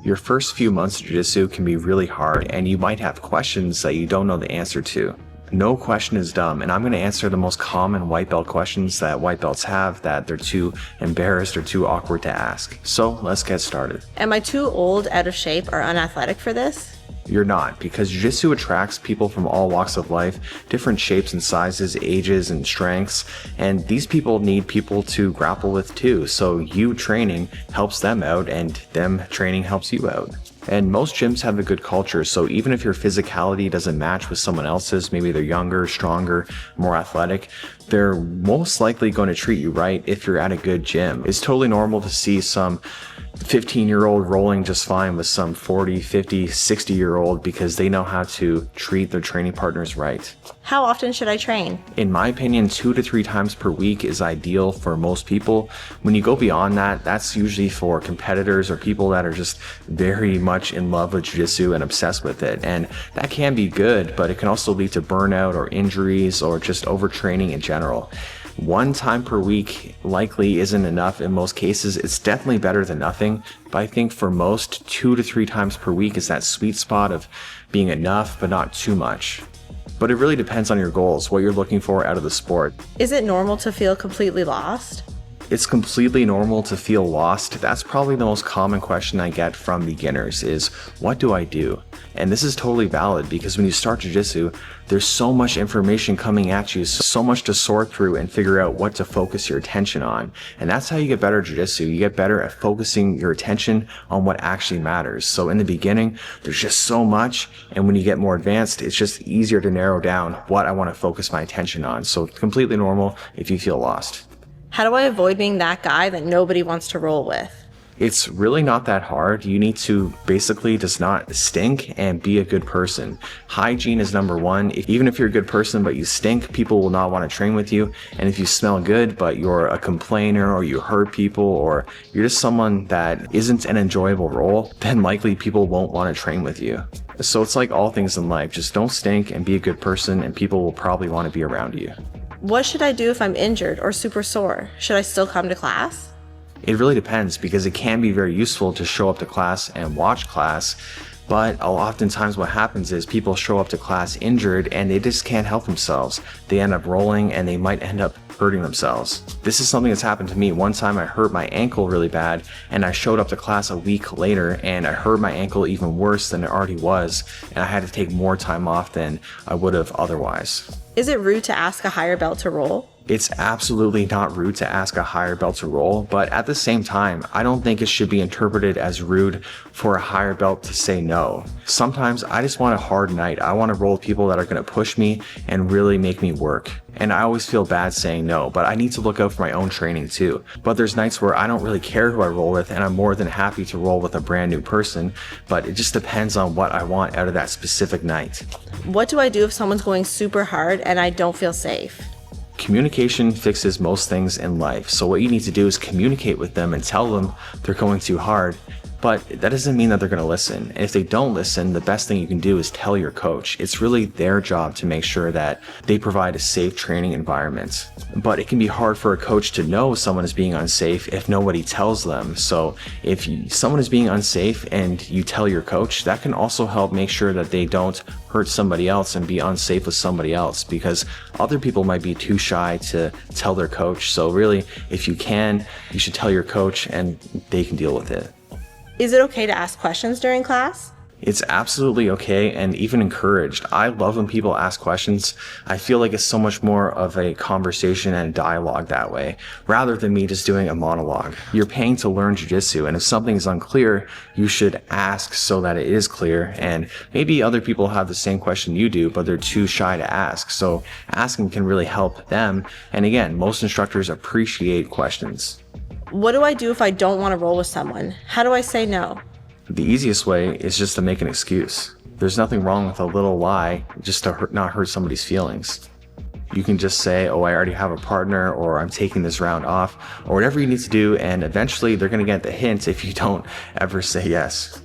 Your first few months of Jiu-Jitsu can be really hard, and you might have questions that you don't know the answer to. No question is dumb, and I'm going to answer the most common white belt questions that white belts have that they're too embarrassed or too awkward to ask. So let's get started. Am I too old, out of shape, or unathletic for this? You're not, because Jiu-Jitsu attracts people from all walks of life, different shapes and sizes, ages and strengths, and these people need people to grapple with too. So you training helps them out, and them training helps you out. And most gyms have a good culture, so even if your physicality doesn't match with someone else's, maybe they're younger, stronger, more athletic, they're most likely going to treat you right if you're at a good gym. It's totally normal to see some 15-year-old rolling just fine with some 40, 50, 60-year-old because they know how to treat their training partners right. How often should I train? In my opinion, 2 to 3 times per week is ideal for most people. When you go beyond that, that's usually for competitors or people that are just very much in love with Jiu-Jitsu and obsessed with it. And that can be good, but it can also lead to burnout or injuries or just overtraining in general. 1 time per week likely isn't enough in most cases. It's definitely better than nothing, but I think for most, 2 to 3 times per week is that sweet spot of being enough but not too much. But it really depends on your goals, what you're looking for out of the sport. Is it normal to feel completely lost? It's completely normal to feel lost. That's probably the most common question I get from beginners is, what do I do? And this is totally valid because when you start Jiu-Jitsu, there's so much information coming at you, so much to sort through and figure out what to focus your attention on. And that's how you get better at Jiu-Jitsu. You get better at focusing your attention on what actually matters. So in the beginning, there's just so much. And when you get more advanced, it's just easier to narrow down what I want to focus my attention on. So it's completely normal if you feel lost. How do I avoid being that guy that nobody wants to roll with? It's really not that hard. You need to basically just not stink and be a good person. Hygiene is number one. Even if you're a good person but you stink, people will not want to train with you. And if you smell good but you're a complainer or you hurt people or you're just someone that isn't an enjoyable role, then likely people won't want to train with you. So it's like all things in life. Just don't stink and be a good person and people will probably want to be around you. What should I do if I'm injured or super sore? Should I still come to class? It really depends because it can be very useful to show up to class and watch class, but oftentimes what happens is people show up to class injured and they just can't help themselves. They end up rolling and they might end up hurting themselves. This is something that's happened to me. One time I hurt my ankle really bad and I showed up to class a week later and I hurt my ankle even worse than it already was and I had to take more time off than I would have otherwise. Is it rude to ask a higher belt to roll? It's absolutely not rude to ask a higher belt to roll, but at the same time, I don't think it should be interpreted as rude for a higher belt to say no. Sometimes I just want a hard night. I want to roll with people that are going to push me and really make me work. And I always feel bad saying no, but I need to look out for my own training too. But there's nights where I don't really care who I roll with and I'm more than happy to roll with a brand new person, but it just depends on what I want out of that specific night. What do I do if someone's going super hard and I don't feel safe? Communication fixes most things in life. So what you need to do is communicate with them and tell them they're going too hard. But that doesn't mean that they're going to listen. And if they don't listen, the best thing you can do is tell your coach. It's really their job to make sure that they provide a safe training environment. But it can be hard for a coach to know someone is being unsafe if nobody tells them. So if someone is being unsafe and you tell your coach, that can also help make sure that they don't hurt somebody else and be unsafe with somebody else because other people might be too shy to tell their coach. So really, if you can, you should tell your coach and they can deal with it. Is it okay to ask questions during class? It's absolutely okay and even encouraged. I love when people ask questions. I feel like it's so much more of a conversation and dialogue that way, rather than me just doing a monologue. You're paying to learn Jiu-Jitsu, and if something is unclear, you should ask so that it is clear. And maybe other people have the same question you do, but they're too shy to ask. So asking can really help them. And again, most instructors appreciate questions. What do I do if I don't want to roll with someone? How do I say no? The easiest way is just to make an excuse. There's nothing wrong with a little lie just to not hurt somebody's feelings. You can just say, oh, I already have a partner, or I'm taking this round off, or whatever you need to do, and eventually they're going to get the hint if you don't ever say yes.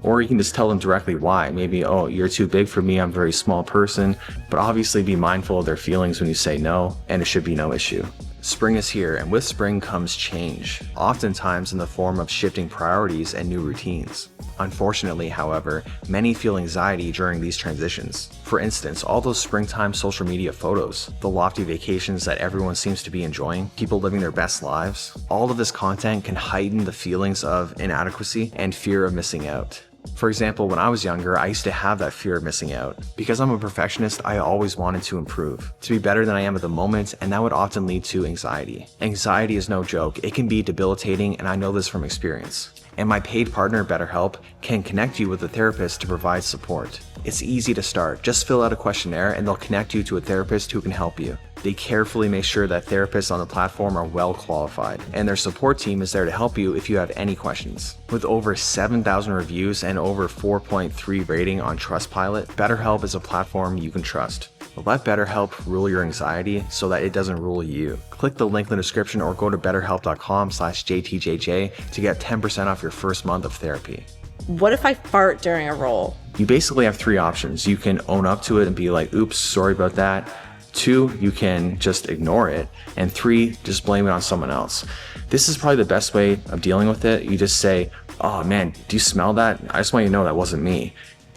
Or you can just tell them directly why. Maybe, oh, you're too big for me, I'm a very small person, but obviously be mindful of their feelings when you say no, and it should be no issue. Spring is here, and with spring comes change, oftentimes in the form of shifting priorities and new routines. Unfortunately, however, many feel anxiety during these transitions. For instance, all those springtime social media photos, the lofty vacations that everyone seems to be enjoying, people living their best lives, all of this content can heighten the feelings of inadequacy and fear of missing out. For example, when I was younger, I used to have that fear of missing out. Because I'm a perfectionist, I always wanted to improve, to be better than I am at the moment, and that would often lead to anxiety. Anxiety is no joke. It can be debilitating, and I know this from experience. And my paid partner, BetterHelp, can connect you with a therapist to provide support. It's easy to start. Just fill out a questionnaire and they'll connect you to a therapist who can help you. They carefully make sure that therapists on the platform are well qualified, and their support team is there to help you if you have any questions. With over 7,000 reviews and over 4.3 rating on Trustpilot, BetterHelp is a platform you can trust. Let BetterHelp rule your anxiety so that it doesn't rule you. Click the link in the description or go to betterhelp.com/JTJJ to get 10% off your first month of therapy. What if I fart during a roll? You basically have 3 options. You can own up to it and be like, oops, sorry about that. 2, you can just ignore it. And 3, just blame it on someone else. This is probably the best way of dealing with it. You just say, oh man, do you smell that? I just want you to know that wasn't me.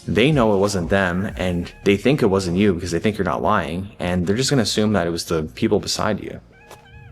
They know it wasn't them, and they think it wasn't you because they think you're not lying, and they're just going to assume that it was the people beside you.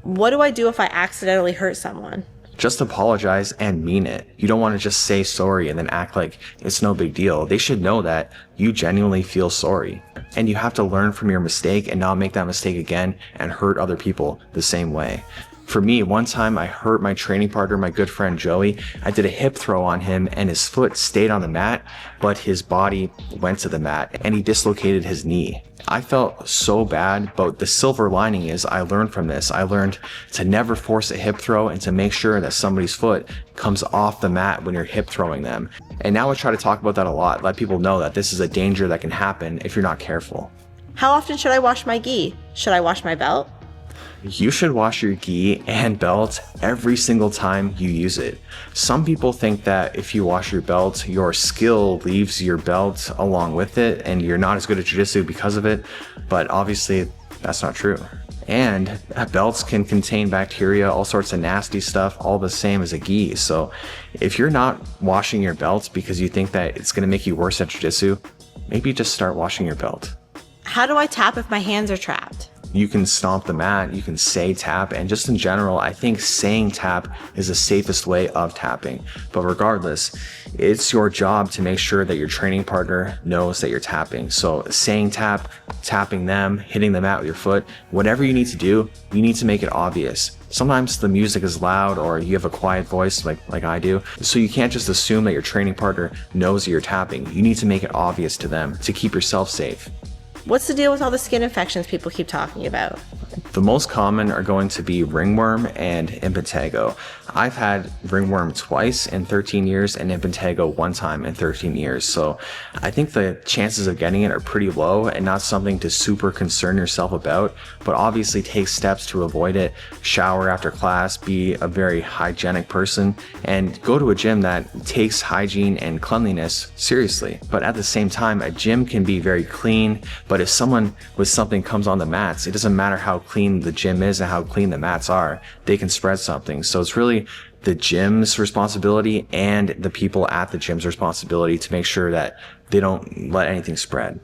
What do I do if I accidentally hurt someone? Just apologize and mean it. You don't want to just say sorry and then act like it's no big deal. They should know that you genuinely feel sorry. And you have to learn from your mistake and not make that mistake again and hurt other people the same way. For me, one time I hurt my training partner, my good friend Joey. I did a hip throw on him and his foot stayed on the mat, but his body went to the mat and he dislocated his knee. I felt so bad, but the silver lining is I learned from this. I learned to never force a hip throw and to make sure that somebody's foot comes off the mat when you're hip throwing them. And now I try to talk about that a lot, let people know that this is a danger that can happen if you're not careful. How often should I wash my gi? Should I wash my belt? You should wash your gi and belt every single time you use it. Some people think that if you wash your belt, your skill leaves your belt along with it and you're not as good at jiu-jitsu because of it, but obviously that's not true. And belts can contain bacteria, all sorts of nasty stuff, all the same as a gi. So if you're not washing your belt because you think that it's going to make you worse at jiu-jitsu, maybe just start washing your belt. How do I tap if my hands are trapped? You can stomp the mat, you can say tap, and just in general, I think saying tap is the safest way of tapping. But regardless, it's your job to make sure that your training partner knows that you're tapping. So saying tap, tapping them, hitting the mat with your foot, whatever you need to do, you need to make it obvious. Sometimes the music is loud or you have a quiet voice like I do. So you can't just assume that your training partner knows that you're tapping. You need to make it obvious to them to keep yourself safe. What's the deal with all the skin infections people keep talking about? The most common are going to be ringworm and impetigo. I've had ringworm twice in 13 years and impetigo one time in 13 years. So I think the chances of getting it are pretty low and not something to super concern yourself about, but obviously take steps to avoid it. Shower after class, be a very hygienic person, and go to a gym that takes hygiene and cleanliness seriously. But at the same time, a gym can be very clean, but if someone with something comes on the mats, it doesn't matter how clean the gym is and how clean the mats are, they can spread something. So it's really the gym's responsibility and the people at the gym's responsibility to make sure that they don't let anything spread.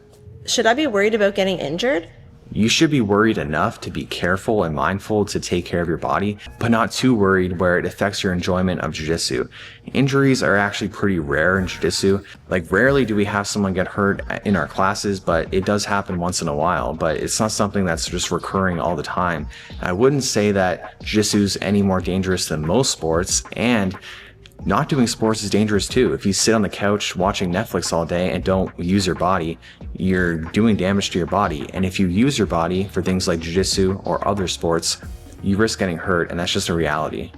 Should I be worried about getting injured? You should be worried enough to be careful and mindful to take care of your body, but not too worried where it affects your enjoyment of jiu-jitsu. Injuries are actually pretty rare in jiu-jitsu. Like rarely do we have someone get hurt in our classes, but it does happen once in a while, but it's not something that's just recurring all the time. I wouldn't say that jiu-jitsu is any more dangerous than most sports, and not doing sports is dangerous too. If you sit on the couch watching Netflix all day and don't use your body, you're doing damage to your body. And if you use your body for things like jiu-jitsu or other sports, you risk getting hurt, and that's just a reality.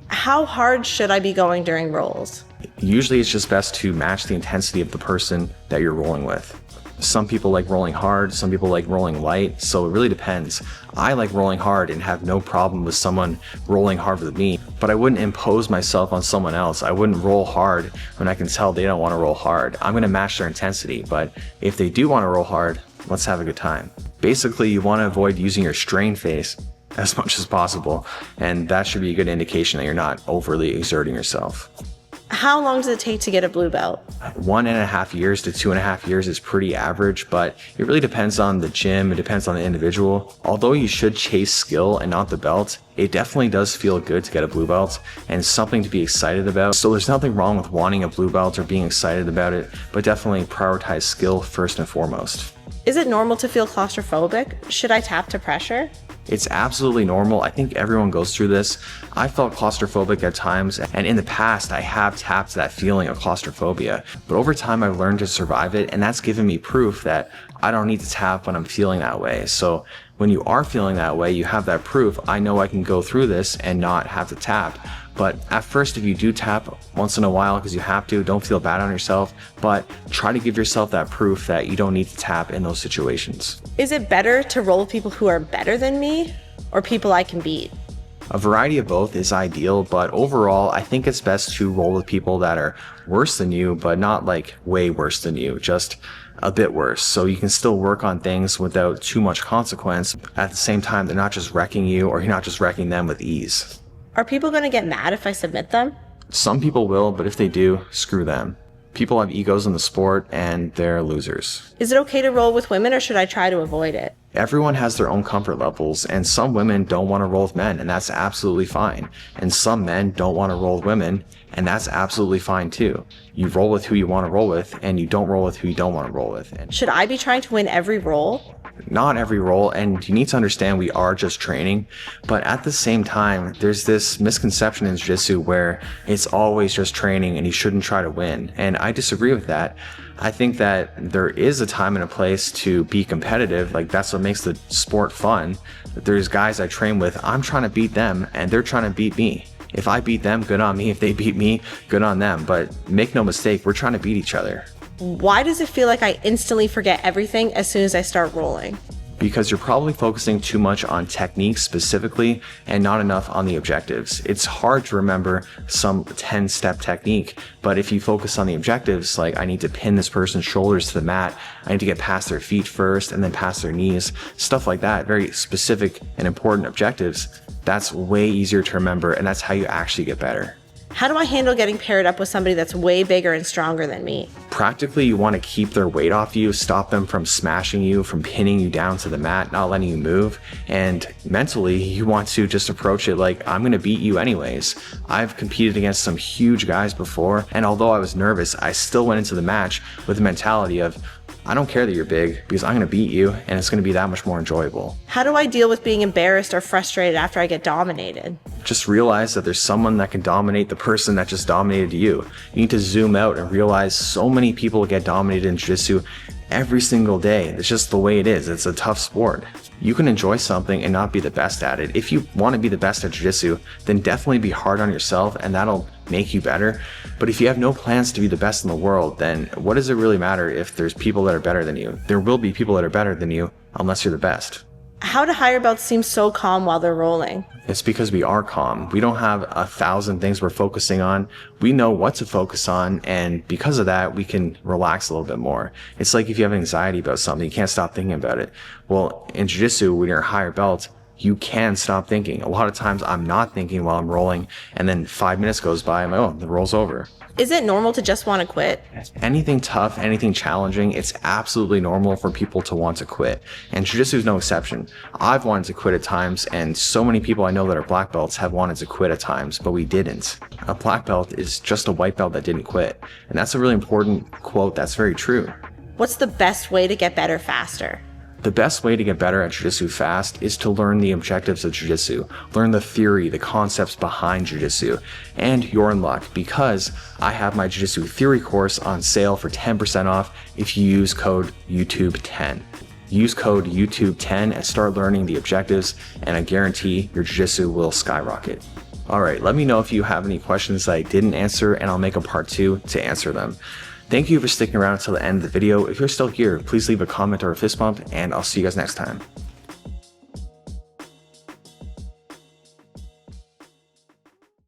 How hard should I be going during rolls? Usually it's just best to match the intensity of the person that you're rolling with. Some people like rolling hard, some people like rolling light, so it really depends. I like rolling hard and have no problem with someone rolling hard with me, but I wouldn't impose myself on someone else. I wouldn't roll hard when I can tell they don't want to roll hard. I'm going to match their intensity, but if they do want to roll hard, let's have a good time. Basically, you want to avoid using your strain face as much as possible, and that should be a good indication that you're not overly exerting yourself. How long does it take to get a blue belt? 1.5 years to 2.5 years is pretty average, but it really depends on the gym. It depends on the individual. Although you should chase skill and not the belt, it definitely does feel good to get a blue belt and something to be excited about. So there's nothing wrong with wanting a blue belt or being excited about it, but definitely prioritize skill first and foremost. Is it normal to feel claustrophobic? Should I tap to pressure? It's absolutely normal. I think everyone goes through this. I felt claustrophobic at times, and in the past, I have tapped that feeling of claustrophobia. But over time, I've learned to survive it, and that's given me proof that I don't need to tap when I'm feeling that way. So when you are feeling that way, you have that proof. I know I can go through this and not have to tap. But at first, if you do tap once in a while because you have to, don't feel bad on yourself, but try to give yourself that proof that you don't need to tap in those situations. Is it better to roll with people who are better than me or people I can beat? A variety of both is ideal, but overall, I think it's best to roll with people that are worse than you, but not like way worse than you, just a bit worse. So you can still work on things without too much consequence. At the same time, they're not just wrecking you, or you're not just wrecking them with ease. Are people going to get mad if I submit them? Some people will, but if they do, screw them. People have egos in the sport and they're losers. Is it okay to roll with women or should I try to avoid it? Everyone has their own comfort levels, and some women don't want to roll with men, and that's absolutely fine. And some men don't want to roll with women, and that's absolutely fine too. You roll with who you want to roll with, and you don't roll with who you don't want to roll with. And should I be trying to win every roll? not every roll, and you need to understand we are just training, but at the same time, there's this misconception in Jiu-Jitsu where it's always just training and you shouldn't try to win, and I disagree with that. I think that there is a time and a place to be competitive. Like, that's what makes the sport fun. There's guys I train with, I'm trying to beat them and they're trying to beat me. If I beat them, good on me. If they beat me, good on them. But make no mistake, we're trying to beat each other. Why does it feel like I instantly forget everything as soon as I start rolling? Because you're probably focusing too much on technique specifically and not enough on the objectives. It's hard to remember some 10-step technique, but if you focus on the objectives, like I need to pin this person's shoulders to the mat, I need to get past their feet first and then past their knees, stuff like that, very specific and important objectives, that's way easier to remember, and that's how you actually get better. How do I handle getting paired up with somebody that's way bigger and stronger than me? Practically, you want to keep their weight off you, stop them from smashing you, from pinning you down to the mat, not letting you move. And mentally, you want to just approach it like, I'm going to beat you anyways. I've competed against some huge guys before, and although I was nervous, I still went into the match with the mentality of, I don't care that you're big because I'm going to beat you and it's going to be that much more enjoyable. How do I deal with being embarrassed or frustrated after I get dominated? Just realize that there's someone that can dominate the person that just dominated you. You need to zoom out and realize so many people get dominated in Jiu-Jitsu every single day. It's just the way it is. It's a tough sport. You can enjoy something and not be the best at it. If you want to be the best at Jiu-Jitsu, then definitely be hard on yourself and that'll make you better. But if you have no plans to be the best in the world, then what does it really matter if there's people that are better than you? There will be people that are better than you unless you're the best. How do higher belts seem so calm while they're rolling? It's because we are calm. We don't have 1,000 things we're focusing on. We know what to focus on, and because of that, we can relax a little bit more. It's like if you have anxiety about something, you can't stop thinking about it. Well, in Jiu-Jitsu, when you're a higher belt, you can stop thinking. A lot of times I'm not thinking while I'm rolling, and then 5 minutes goes by, I'm like, oh, the roll's over. Is it normal to just want to quit? Anything tough, anything challenging, it's absolutely normal for people to want to quit. And Jiu-Jitsu is no exception. I've wanted to quit at times, and so many people I know that are black belts have wanted to quit at times, but we didn't. A black belt is just a white belt that didn't quit. And that's a really important quote that's very true. What's the best way to get better faster? The best way to get better at Jiu-Jitsu fast is to learn the objectives of Jiu-Jitsu, learn the theory, the concepts behind Jiu-Jitsu, and you're in luck because I have my Jiu-Jitsu theory course on sale for 10% off if you use code YouTube10. Use code YouTube10 and start learning the objectives, and I guarantee your Jiu-Jitsu will skyrocket. Alright, let me know if you have any questions that I didn't answer, and I'll make a part 2 to answer them. Thank you for sticking around until the end of the video. If you're still here, please leave a comment or a fist bump, and I'll see you guys next time.